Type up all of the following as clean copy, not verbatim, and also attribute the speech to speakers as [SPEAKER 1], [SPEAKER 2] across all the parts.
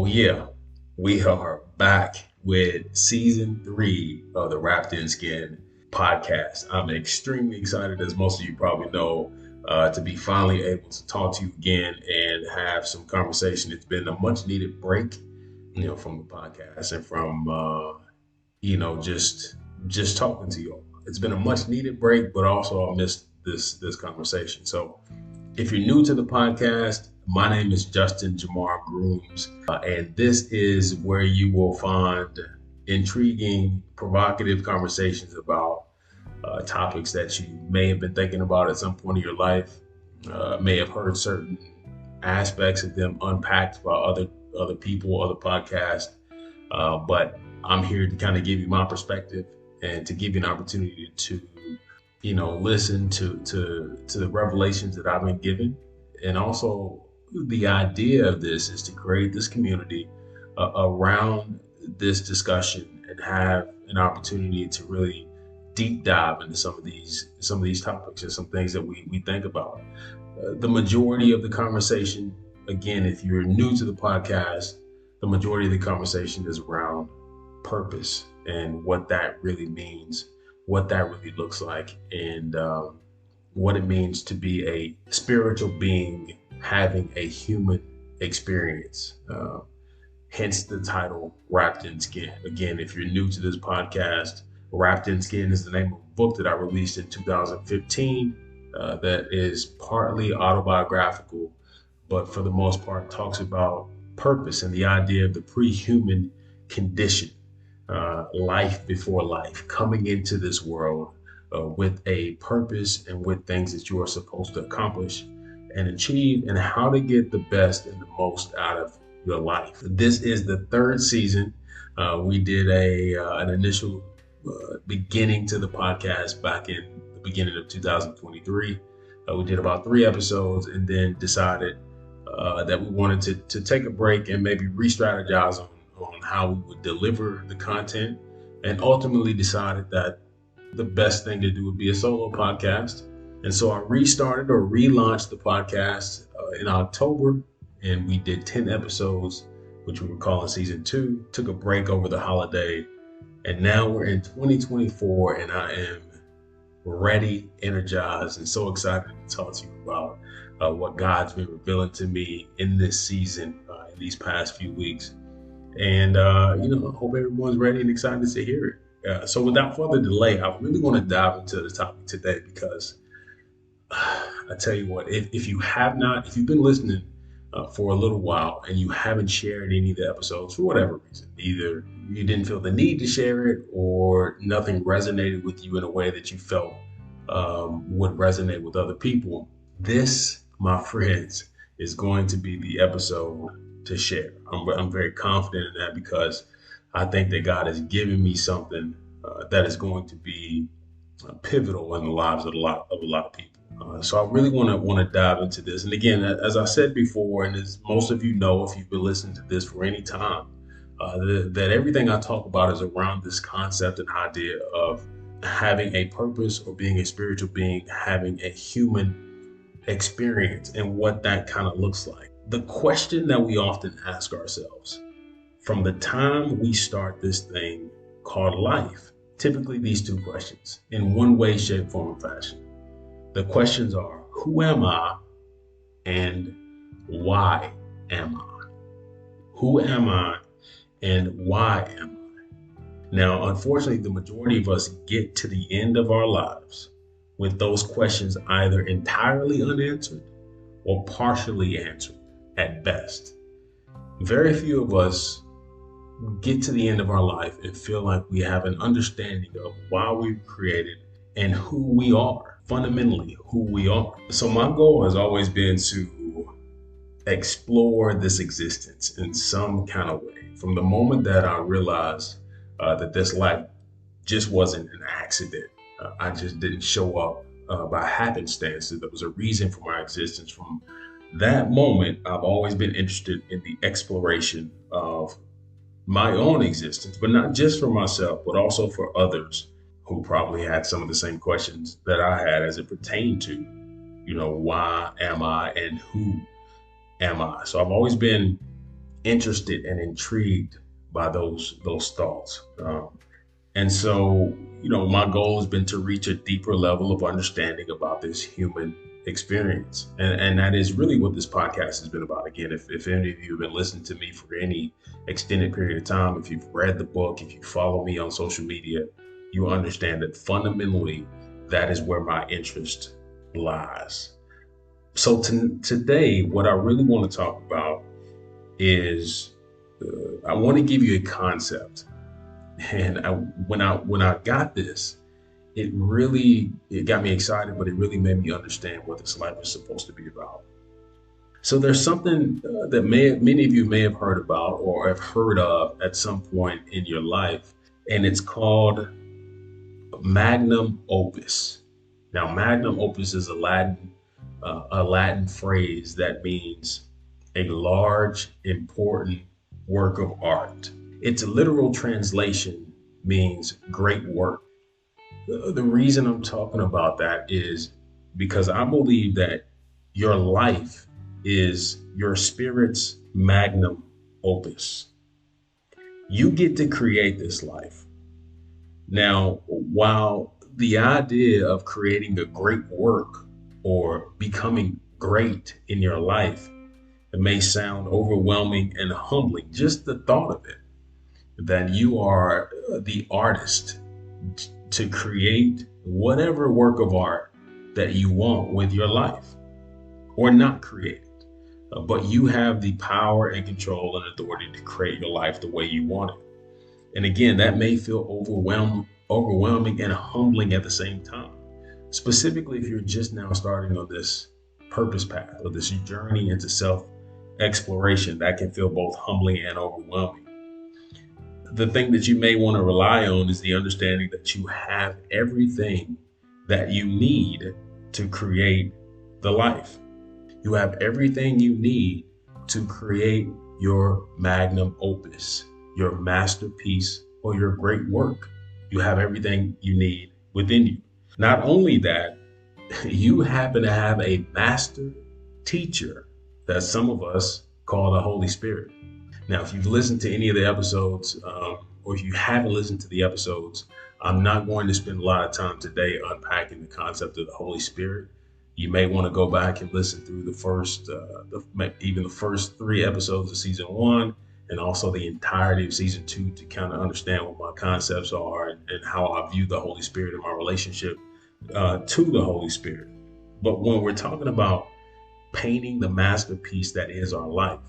[SPEAKER 1] Yeah, we are back with season 3 of the Wrapped in Skin podcast. I'm extremely excited, as most of you probably know, to be finally able to talk to you again and have some conversation. It's been a much needed break, from the podcast and from, just talking to you all. It's been a much needed break, but also I missed this conversation. So if you're new to the podcast, my name is Justin Jamar Grooms, and this is where you will find intriguing, provocative conversations about topics that you may have been thinking about at some point in your life, may have heard certain aspects of them unpacked by other people, other podcasts. But I'm here to kind of give you my perspective and to give you an opportunity to listen to the revelations that I've been given. And also the idea of this is to create this community around this discussion and have an opportunity to really deep dive into some of these topics and some things that we think about. The majority of the conversation, again, if you're new to the podcast, the majority of the conversation is around purpose and what that really means, what that really looks like, and what it means to be a spiritual being having a human experience. Hence the title, Wrapped in Skin. Again, if you're new to this podcast, Wrapped in Skin is the name of a book that I released in 2015 that is partly autobiographical, but for the most part talks about purpose and the idea of the pre-human condition. Life before life, coming into this world with a purpose and with things that you are supposed to accomplish and achieve, and how to get the best and the most out of your life. This is the third season. We did an initial beginning to the podcast back in the beginning of 2023. We did about 3 episodes and then decided that we wanted to take a break and maybe re-strategize on how we would deliver the content, and ultimately decided that the best thing to do would be a solo podcast. And so I restarted or relaunched the podcast in October, and we did 10 episodes, which we were calling season 2, took a break over the holiday, and now we're in 2024, and I am ready, energized, and so excited to talk to you about what God's been revealing to me in this season, in these past few weeks. And, I hope everyone's ready and excited to hear it. So without further delay, I really want to dive into the topic today because I tell you what, if you've been listening for a little while and you haven't shared any of the episodes for whatever reason, either you didn't feel the need to share it or nothing resonated with you in a way that you felt would resonate with other people, this, my friends, is going to be the episode to share. I'm very confident in that because I think that God has given me something that is going to be pivotal in the lives of a lot of people. So I really want to dive into this. And again, as I said before, and as most of you know, if you've been listening to this for any time, that everything I talk about is around this concept and idea of having a purpose or being a spiritual being, having a human experience and what that kind of looks like. The question that we often ask ourselves from the time we start this thing called life, typically these 2 questions in one way, shape, form, and fashion. The questions are, who am I and why am I? Who am I and why am I? Now, unfortunately, the majority of us get to the end of our lives with those questions either entirely unanswered or partially answered at best. Very few of us get to the end of our life and feel like we have an understanding of why we were created and who we are, fundamentally who we are. So my goal has always been to explore this existence in some kind of way. From the moment that I realized that this life just wasn't an accident, I just didn't show up by happenstance. There was a reason for my existence. From that moment, I've always been interested in the exploration of my own existence, but not just for myself, but also for others who probably had some of the same questions that I had as it pertained to, why am I and who am I? So I've always been interested and intrigued by those thoughts. And so, my goal has been to reach a deeper level of understanding about this human experience. And that is really what this podcast has been about. Again, if any of you have been listening to me for any extended period of time, if you've read the book, if you follow me on social media, you understand that fundamentally that is where my interest lies. So today, what I really want to talk about is I want to give you a concept. And when I got this, it got me excited, but it really made me understand what this life is supposed to be about. So there's something that many of you may have heard about or have heard of at some point in your life, and it's called Magnum Opus. Now, Magnum Opus is a Latin phrase that means a large, important work of art. Its literal translation means great work. The reason I'm talking about that is because I believe that your life is your spirit's magnum opus. You get to create this life. Now, while the idea of creating a great work or becoming great in your life, it may sound overwhelming and humbling, just the thought of it, that you are the artist to create whatever work of art that you want with your life, or not create it. But you have the power and control and authority to create your life the way you want it. And again, that may feel overwhelming and humbling at the same time, specifically if you're just now starting on this purpose path or this journey into self exploration. That can feel both humbling and overwhelming. The thing that you may want to rely on is the understanding that you have everything that you need to create the life. You have everything you need to create your magnum opus, your masterpiece, or your great work. You have everything you need within you. Not only that, you happen to have a master teacher that some of us call the Holy Spirit. Now, if you've listened to any of the episodes, or if you haven't listened to the episodes, I'm not going to spend a lot of time today unpacking the concept of the Holy Spirit. You may want to go back and listen through the first 3 episodes of season 1, and also the entirety of season 2 to kind of understand what my concepts are and how I view the Holy Spirit and my relationship to the Holy Spirit. But when we're talking about painting the masterpiece that is our life,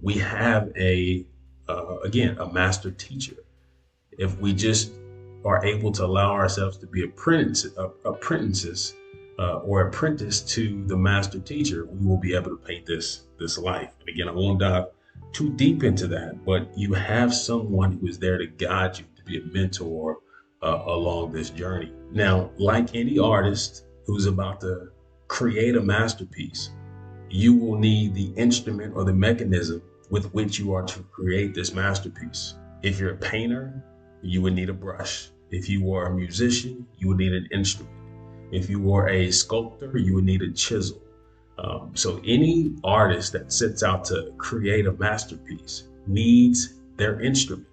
[SPEAKER 1] we have a master teacher. If we just are able to allow ourselves to be apprentices or apprentice to the master teacher, we will be able to paint this life. And again, I won't dive too deep into that, but you have someone who is there to guide you, to be a mentor along this journey. Now, like any artist who's about to create a masterpiece, you will need the instrument or the mechanism with which you are to create this masterpiece. If you're a painter, you would need a brush. If you were a musician, you would need an instrument. If you were a sculptor, you would need a chisel. So any artist that sets out to create a masterpiece needs their instrument.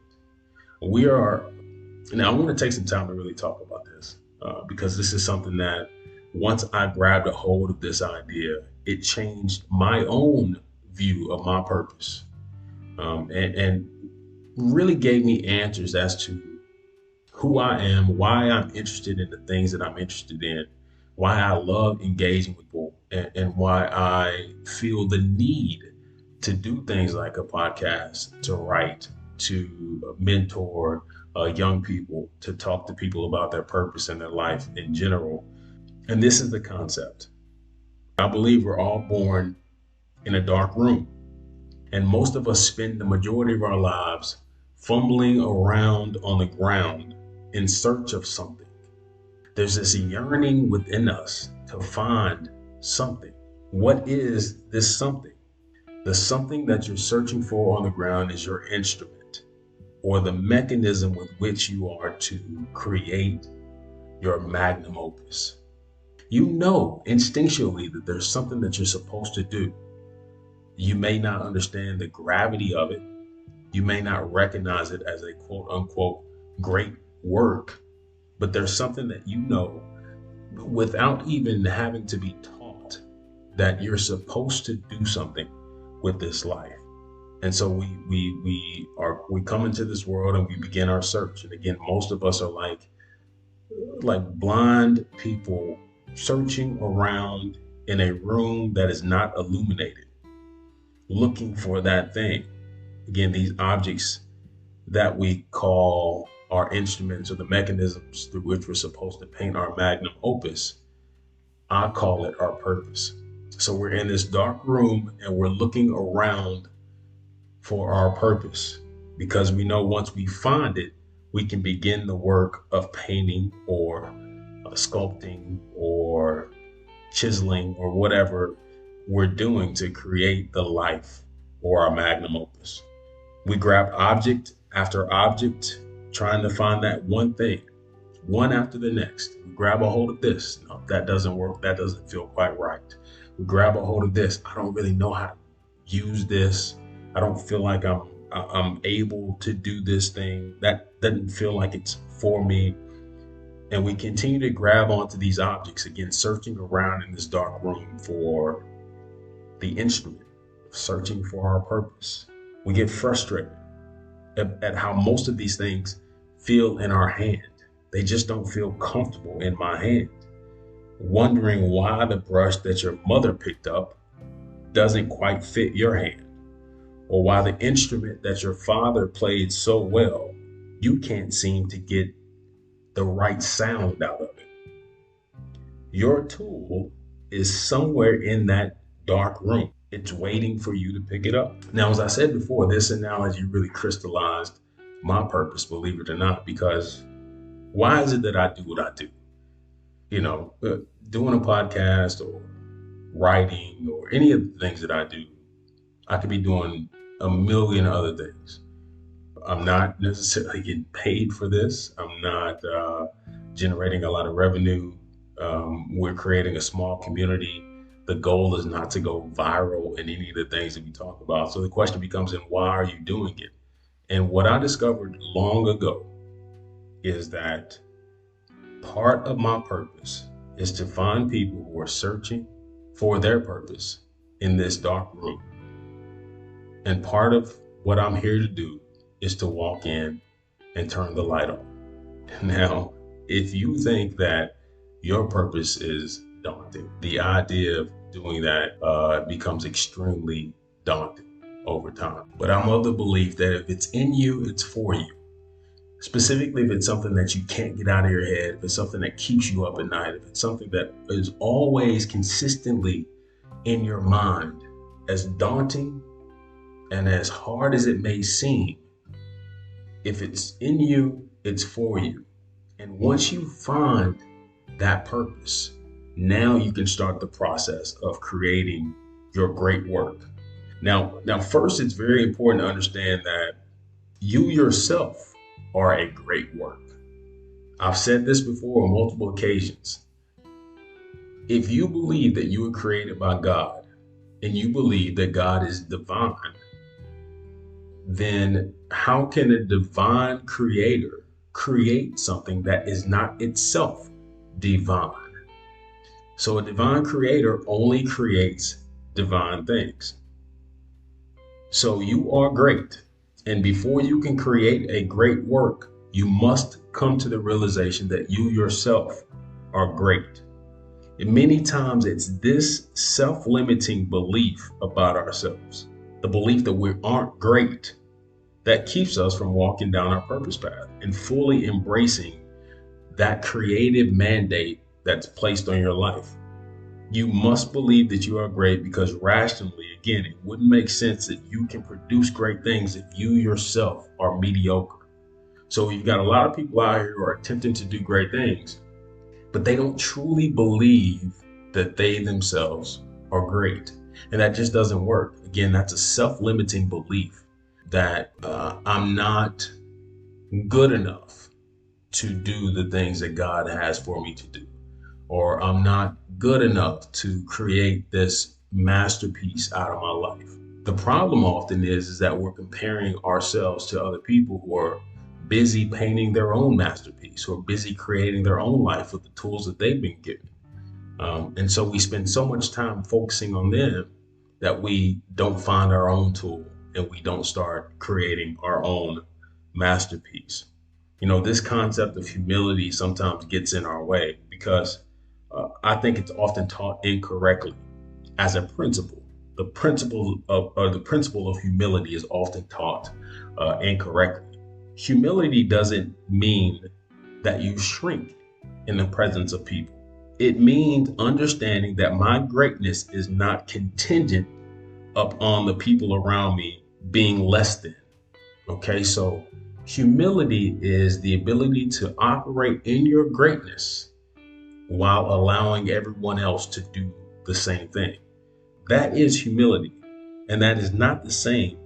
[SPEAKER 1] Now I want to take some time to really talk about this because this is something that once I grabbed a hold of this idea, it changed my own view of my purpose, and really gave me answers as to who I am, why I'm interested in the things that I'm interested in, why I love engaging with people, and why I feel the need to do things like a podcast, to write, to mentor young people, to talk to people about their purpose and their life in general. And this is the concept. I believe we're all born in a dark room, and most of us spend the majority of our lives fumbling around on the ground in search of something. There's this yearning within us to find something. What is this something? The something that you're searching for on the ground is your instrument, or the mechanism with which you are to create your magnum opus. You know instinctually that there's something that you're supposed to do, You may not understand the gravity of it. You may not recognize it as a quote unquote great work, but there's something that you know without even having to be taught that you're supposed to do something with this life. And so we come into this world and we begin our search. And again, most of us are like blind people searching around in a room that is not illuminated, looking for that thing. Again, these objects that we call our instruments or the mechanisms through which we're supposed to paint our magnum opus, I call it our purpose. So we're in this dark room and we're looking around for our purpose because we know once we find it, we can begin the work of painting or sculpting or chiseling or whatever we're doing to create the life or our magnum opus. We grab object after object, trying to find that one thing, one after the next. We grab a hold of this. No, that doesn't work. That doesn't feel quite right. We grab a hold of this. I don't really know how to use this. I don't feel like I'm able to do this thing. That doesn't feel like it's for me. And we continue to grab onto these objects, again, searching around in this dark room for the instrument, searching for our purpose. We get frustrated at how most of these things feel in our hand. They just don't feel comfortable in my hand. Wondering why the brush that your mother picked up doesn't quite fit your hand, or why the instrument that your father played so well, you can't seem to get the right sound out of it. Your tool is somewhere in that dark room. It's waiting for you to pick it up. Now, as I said before, this analogy really crystallized my purpose, believe it or not, because why is it that I do what I do? Doing a podcast or writing or any of the things that I do, I could be doing a million other things. I'm not necessarily getting paid for this. I'm not generating a lot of revenue. We're creating a small community. The goal is not to go viral in any of the things that we talk about. So the question becomes, then why are you doing it? And what I discovered long ago is that part of my purpose is to find people who are searching for their purpose in this dark room. And part of what I'm here to do is to walk in and turn the light on. Now, if you think that your purpose is daunting, the idea of doing that becomes extremely daunting over time. But I'm of the belief that if it's in you, it's for you. Specifically, if it's something that you can't get out of your head, if it's something that keeps you up at night, if it's something that is always consistently in your mind, as daunting and as hard as it may seem, if it's in you, it's for you. And once you find that purpose, now you can start the process of creating your great work. Now, first, it's very important to understand that you yourself are a great work. I've said this before on multiple occasions. If you believe that you were created by God and you believe that God is divine, then how can a divine creator create something that is not itself divine? So a divine creator only creates divine things. So you are great. And before you can create a great work, you must come to the realization that you yourself are great. And many times it's this self-limiting belief about ourselves, the belief that we aren't great, that keeps us from walking down our purpose path and fully embracing that creative mandate that's placed on your life. You must believe that you are great because rationally, again, it wouldn't make sense that you can produce great things if you yourself are mediocre. So you've got a lot of people out here who are attempting to do great things, but they don't truly believe that they themselves are great. And that just doesn't work. Again, that's a self-limiting belief that I'm not good enough to do the things that God has for me to do, or I'm not good enough to create this masterpiece out of my life. The problem often is that we're comparing ourselves to other people who are busy painting their own masterpiece, who are busy creating their own life with the tools that they've been given. And so we spend so much time focusing on them that we don't find our own tool and we don't start creating our own masterpiece. This concept of humility sometimes gets in our way because I think it's often taught incorrectly as a principle. The principle of humility is often taught incorrectly. Humility doesn't mean that you shrink in the presence of people. It means understanding that my greatness is not contingent upon the people around me being less than. Okay, so humility is the ability to operate in your greatness while allowing everyone else to do the same thing. That is humility. And that is not the same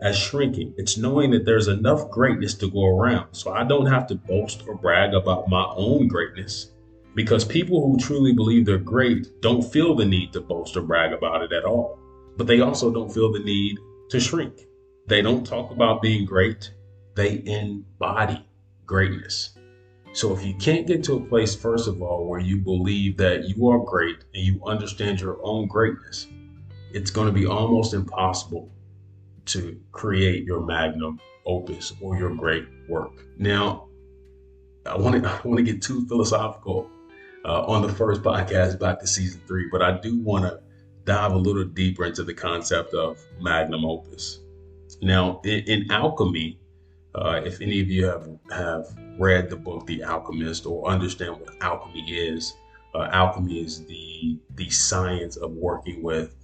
[SPEAKER 1] as shrinking. It's knowing that there's enough greatness to go around. So I don't have to boast or brag about my own greatness, because people who truly believe they're great don't feel the need to boast or brag about it at all. But they also don't feel the need to shrink. They don't talk about being great. They embody greatness. So if you can't get to a place, first of all, where you believe that you are great and you understand your own greatness, it's going to be almost impossible to create your magnum opus or your great work. Now, I want to get too philosophical on the first podcast back to season 3, but I do want to dive a little deeper into the concept of magnum opus. Now, in alchemy, if any of you have read the book The Alchemist or understand what alchemy is the science of working with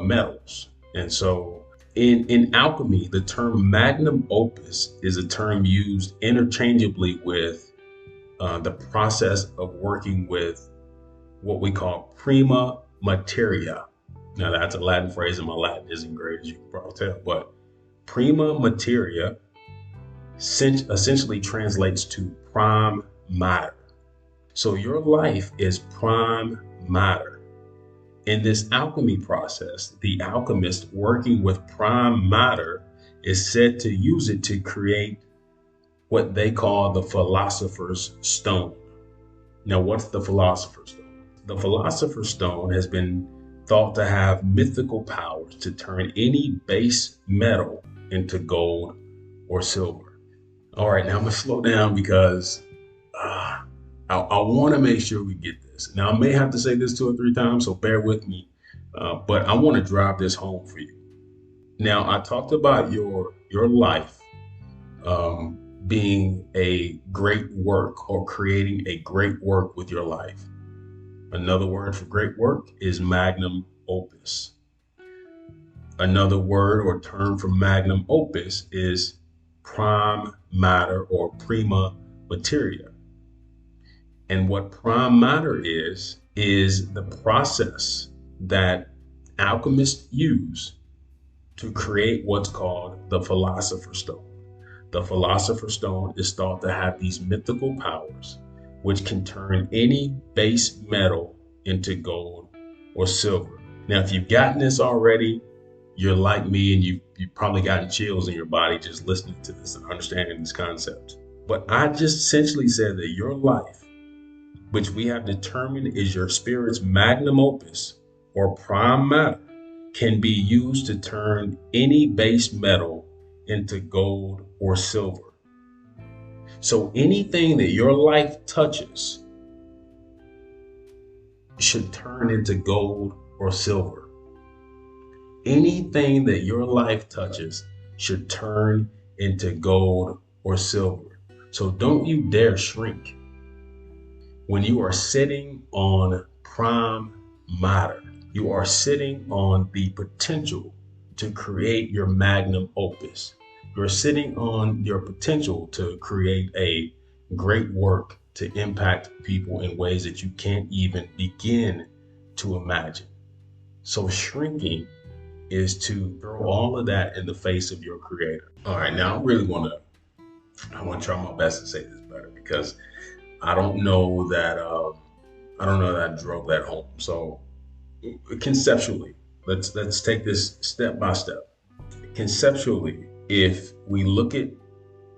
[SPEAKER 1] metals. And so in alchemy, the term magnum opus is a term used interchangeably with the process of working with what we call prima materia. Now, that's a Latin phrase, and my Latin isn't great, as you can probably tell, but prima materia essentially translates to prime matter. So your life is prime matter. In this alchemy process, the alchemist working with prime matter is said to use it to create what they call the philosopher's stone. Now, what's the philosopher's stone? The philosopher's stone has been thought to have mythical powers to turn any base metal into gold or silver. All right, now I'm going to slow down because I want to make sure we get this. Now, I may have to say this 2 or 3 times, so bear with me, but I want to drive this home for you. Now, I talked about your life being a great work or creating a great work with your life. Another word for great work is magnum opus. Another word or term for magnum opus is prime matter or prima materia. And what prime matter is the process that alchemists use to create what's called the philosopher's stone. The philosopher's stone is thought to have these mythical powers, which can turn any base metal into gold or silver. Now, if you've gotten this already, you're like me and you've probably gotten chills in your body just listening to this and understanding this concept. But I just essentially said that your life, which we have determined is your spirit's magnum opus or prime matter, can be used to turn any base metal into gold or silver. So anything that your life touches should turn into gold or silver. Anything that your life touches should turn into gold or silver. So don't you dare shrink. When you are sitting on prime matter, you are sitting on the potential to create your magnum opus. You're sitting on your potential to create a great work to impact people in ways that you can't even begin to imagine. So shrinking is to throw all of that in the face of your creator. All right, now I want to try my best to say this better because I don't know that I drove that home. So conceptually, let's take this step by step. Conceptually, if we look at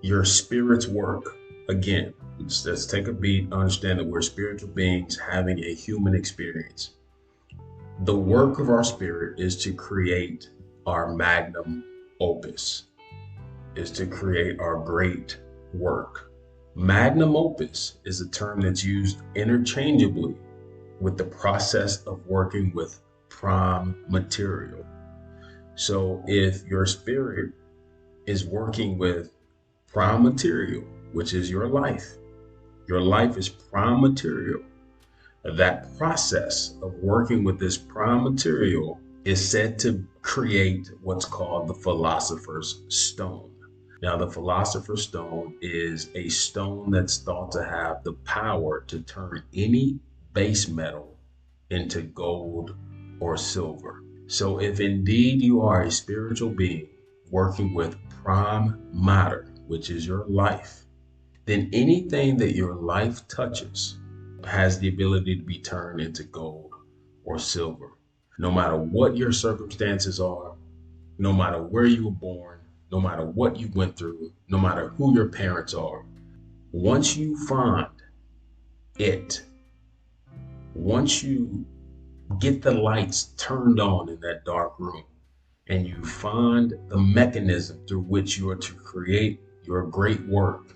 [SPEAKER 1] your spirit's work, again, let's take a beat, understand that we're spiritual beings having a human experience. The work of our spirit is to create our magnum opus, is to create our great work. Magnum opus is a term that's used interchangeably with the process of working with prime material. So if your spirit is working with prime material, which is your life is prime material. That process of working with this prime material is said to create what's called the philosopher's stone. Now, the philosopher's stone is a stone that's thought to have the power to turn any base metal into gold or silver. So if indeed you are a spiritual being working with prime matter, which is your life, then anything that your life touches has the ability to be turned into gold or silver. No matter what your circumstances are, no matter where you were born, no matter what you went through, no matter who your parents are, once you find it, once you get the lights turned on in that dark room, and you find the mechanism through which you are to create your great work,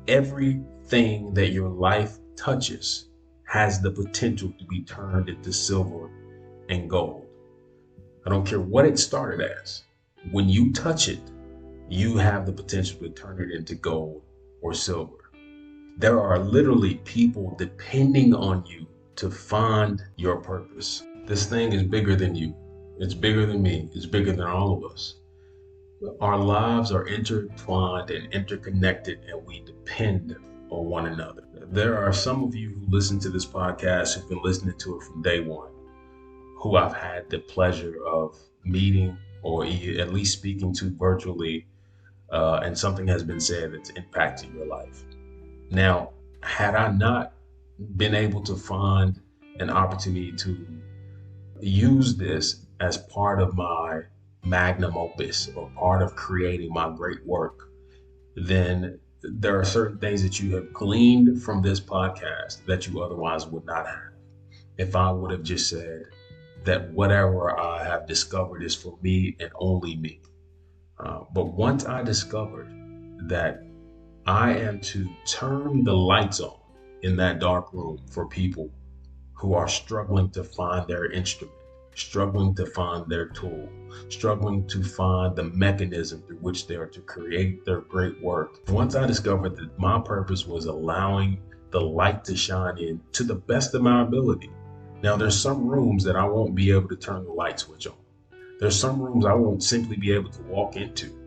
[SPEAKER 1] everything that your life touches has the potential to be turned into silver and gold. I don't care what it started as. When you touch it, you have the potential to turn it into gold or silver. There are literally people depending on you to find your purpose. This thing is bigger than you. It's bigger than me. It's bigger than all of us. Our lives are intertwined and interconnected, and we depend on one another. There are some of you who listen to this podcast who've been listening to it from day one, who I've had the pleasure of meeting or at least speaking to virtually, and something has been said that's impacted your life. Now, had I not been able to find an opportunity to use this as part of my magnum opus or part of creating my great work, then there are certain things that you have gleaned from this podcast that you otherwise would not have. If I would have just said that whatever I have discovered is for me and only me. But once I discovered that I am to turn the lights on in that dark room for people who are struggling to find their instrument, struggling to find their tool, struggling to find the mechanism through which they are to create their great work. Once I discovered that my purpose was allowing the light to shine in to the best of my ability. Now, there's some rooms that I won't be able to turn the light switch on. There's some rooms I won't simply be able to walk into.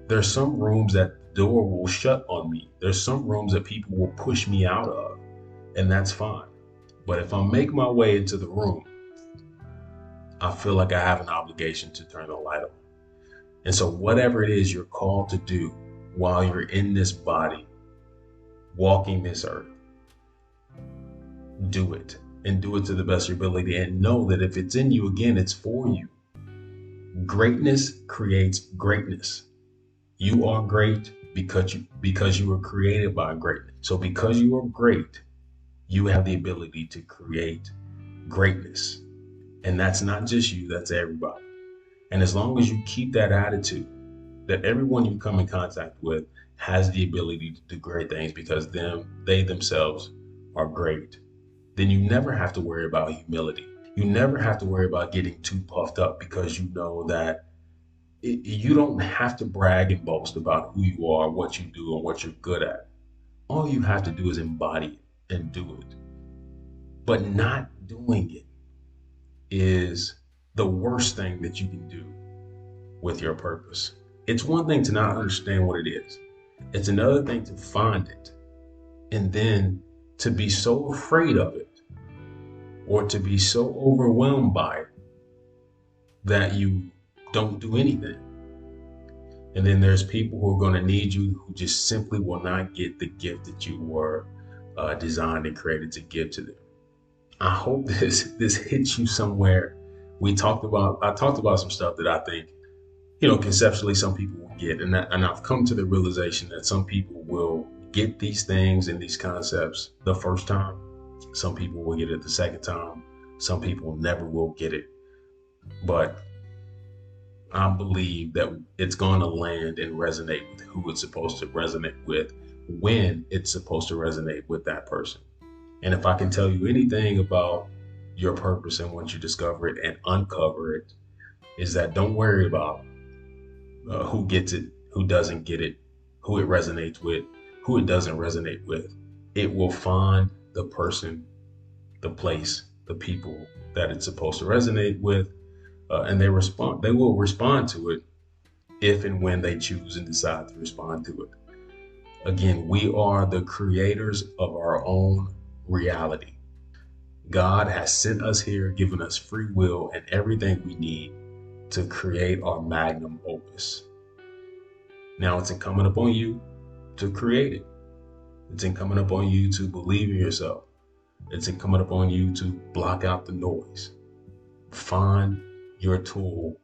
[SPEAKER 1] There's some rooms that the door will shut on me. There's some rooms that people will push me out of, and that's fine. But if I make my way into the room, I feel like I have an obligation to turn the light on. And so whatever it is you're called to do while you're in this body, walking this earth, do it, and do it to the best of your ability, and know that if it's in you, again, it's for you. Greatness creates greatness. You are great because you were created by greatness. So because you are great, you have the ability to create greatness. And that's not just you, that's everybody. And as long as you keep that attitude, that everyone you come in contact with has the ability to do great things because they themselves are great, then you never have to worry about humility. You never have to worry about getting too puffed up because you know that you don't have to brag and boast about who you are, what you do, and what you're good at. All you have to do is embody it and do it. But not doing it is the worst thing that you can do with your purpose. It's one thing to not understand what it is. It's another thing to find it and then to be so afraid of it or to be so overwhelmed by it that you don't do anything. And then there's people who are going to need you who just simply will not get the gift that you were designed and created to give to them. I hope this hits you somewhere. I talked about some stuff that I think conceptually some people will get. And I've come to the realization that some people will get these things and these concepts the first time. Some people will get it the second time. Some people never will get it. But I believe that it's going to land and resonate with who it's supposed to resonate with when it's supposed to resonate with that person. And if I can tell you anything about your purpose and once you discover it and uncover it, is that don't worry about who gets it, who doesn't get it, who it resonates with, who it doesn't resonate with. It will find the person, the place, the people that it's supposed to resonate with, and they will respond to it if and when they choose and decide to respond to it. Again, we are the creators of our own reality. God has sent us here, given us free will and everything we need to create our Magnum Opus. Now it's incumbent upon you to create it. It's incumbent upon you to believe in yourself. It's incumbent upon you to block out the noise. Find your tool,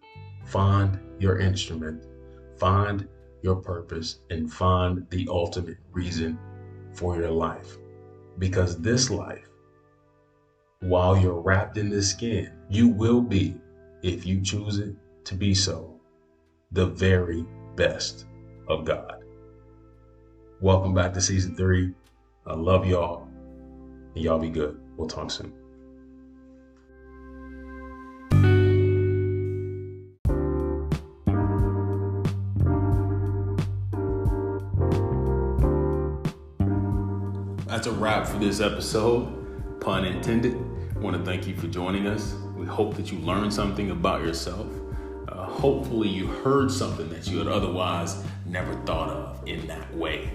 [SPEAKER 1] find your instrument, find your purpose, and find the ultimate reason for your life. Because this life, while you're wrapped in this skin, you will be, if you choose it to be so, the very best of God. Welcome back to season 3. I love y'all, and y'all be good. We'll talk soon. That's a wrap for this episode, pun intended. I want to thank you for joining us. We hope that you learned something about yourself. Hopefully you heard something that you had otherwise never thought of in that way.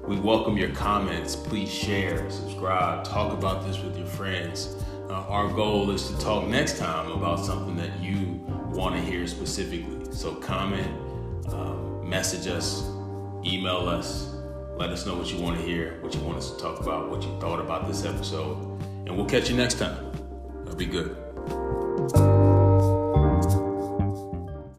[SPEAKER 1] We welcome your comments. Please share, subscribe, talk about this with your friends. Our goal is to talk next time about something that you want to hear specifically. So comment, message us, email us, let us know what you want to hear, what you want us to talk about, what you thought about this episode. And we'll catch you next time. That'll be good.